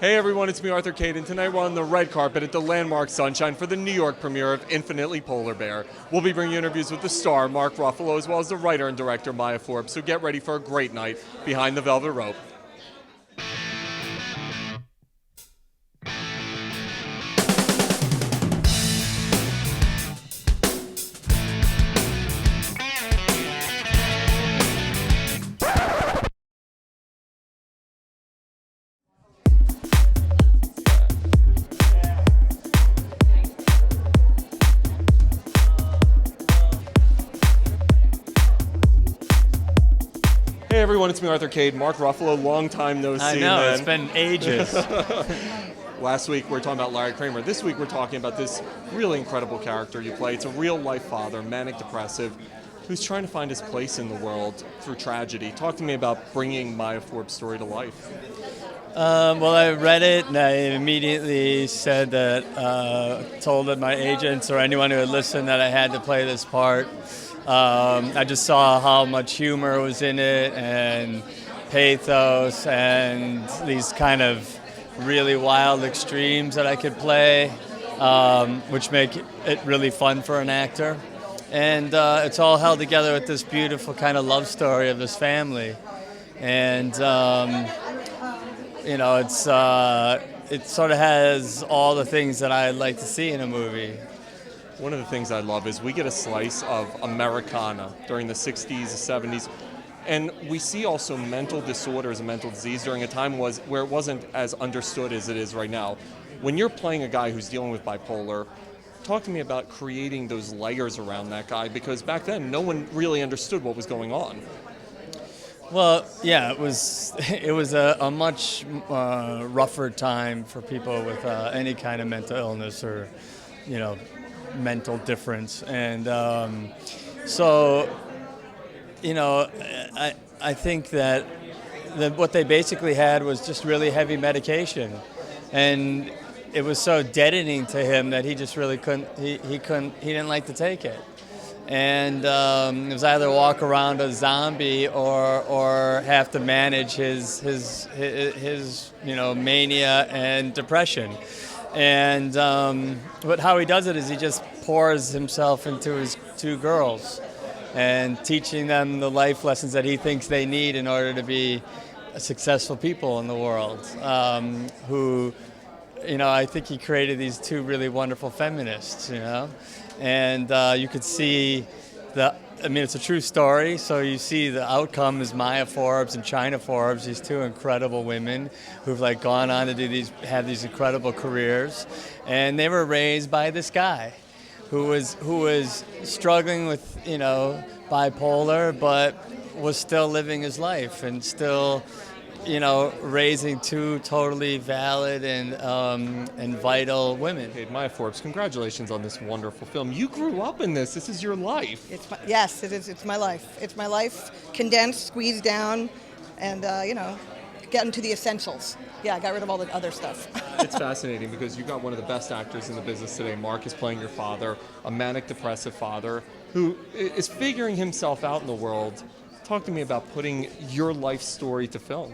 Hey everyone, it's me, Arthur Kade, and tonight we're on the red carpet at the landmark Sunshine for the New York premiere of Infinitely Polar Bear. We'll be bringing you interviews with the star, Mark Ruffalo, as well as the writer and director, Maya Forbes, so get ready for a great night behind the velvet rope. Hey everyone, it's me, Arthur Kade, Mark Ruffalo, long time no see. I know, man. it's been ages. Last week we were talking about Larry Kramer. This week we're talking about this really incredible character you play. It's a real life father, manic depressive, who's trying to find his place in the world through tragedy. Talk to me about bringing Maya Forbes' story to life. Well, I read it and I immediately said that, told my agents or anyone who had listened that I had to play this part. I just saw how much humor was in it and pathos and these kind of really wild extremes that I could play, which make it really fun for an actor. And it's all held together with this beautiful kind of love story of this family. And, you know, it sort of has all the things that I like to see in a movie. One of the things I love is we get a slice of Americana during the 60s, the 70s, and we see also mental disorders and mental disease during a time where it wasn't as understood as it is right now. When you're playing a guy who's dealing with bipolar, talk to me about creating those layers around that guy, because back then no one really understood what was going on. Well, yeah, it was a much rougher time for people with any kind of mental illness or, you know, mental difference. And so, you know, I think that what they basically had was just really heavy medication. And it was so deadening to him that he just really couldn't, he didn't like to take it. And it was either walk around a zombie or have to manage his you know, mania and depression. And but how he does it is he just pours himself into his two girls and teaching them the life lessons that he thinks they need in order to be successful people in the world. Who, you know, I think he created these two really wonderful feminists, you know. And you could see I mean, it's a true story, so you see the outcome is Maya Forbes and China Forbes, these two incredible women who've like gone on to have these incredible careers, and they were raised by this guy who was struggling with, you know, bipolar, but was still living his life and still, you know, raising two totally valid and vital women. Hey, Maya Forbes, congratulations on this wonderful film. You grew up in this. This is your life. Yes, it is. It's my life. It's my life condensed, squeezed down, and, you know, getting to the essentials. Yeah, I got rid of all the other stuff. It's fascinating because you got one of the best actors in the business today. Mark is playing your father, a manic depressive father who is figuring himself out in the world. Talk to me about putting your life story to film.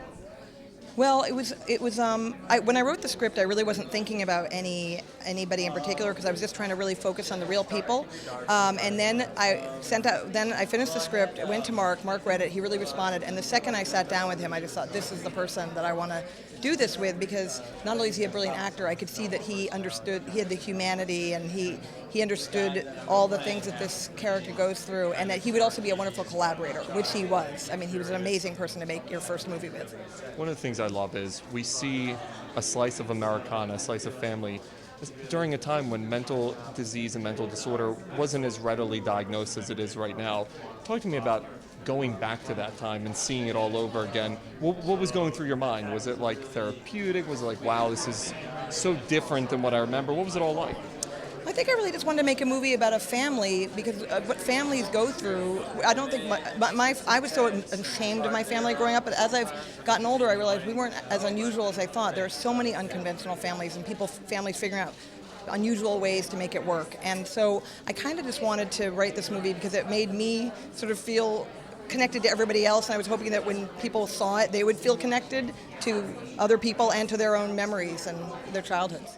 Well, it was. When I wrote the script, I really wasn't thinking about anybody in particular because I was just trying to really focus on the real people. And then I finished the script. I went to Mark. Mark read it. He really responded. And the second I sat down with him, I just thought, this is the person that I want to do this with, because not only is he a brilliant actor, I could see that he understood. He had the humanity, and he understood all the things that this character goes through, and that he would also be a wonderful collaborator, which he was. I mean, he was an amazing person to make your first movie with. One of the things I love is we see a slice of Americana, a slice of family, during a time when mental disease and mental disorder wasn't as readily diagnosed as it is right now. Talk to me about going back to that time and seeing it all over again. What was going through your mind? Was it like therapeutic? Was it like, wow, this is so different than what I remember? What was it all like? I think I really just wanted to make a movie about a family, because what families go through. I don't think I was so ashamed of my family growing up, but as I've gotten older, I realized we weren't as unusual as I thought. There are so many unconventional families, and families figuring out unusual ways to make it work. And so I kind of just wanted to write this movie because it made me sort of feel connected to everybody else, and I was hoping that when people saw it, they would feel connected to other people and to their own memories and their childhoods.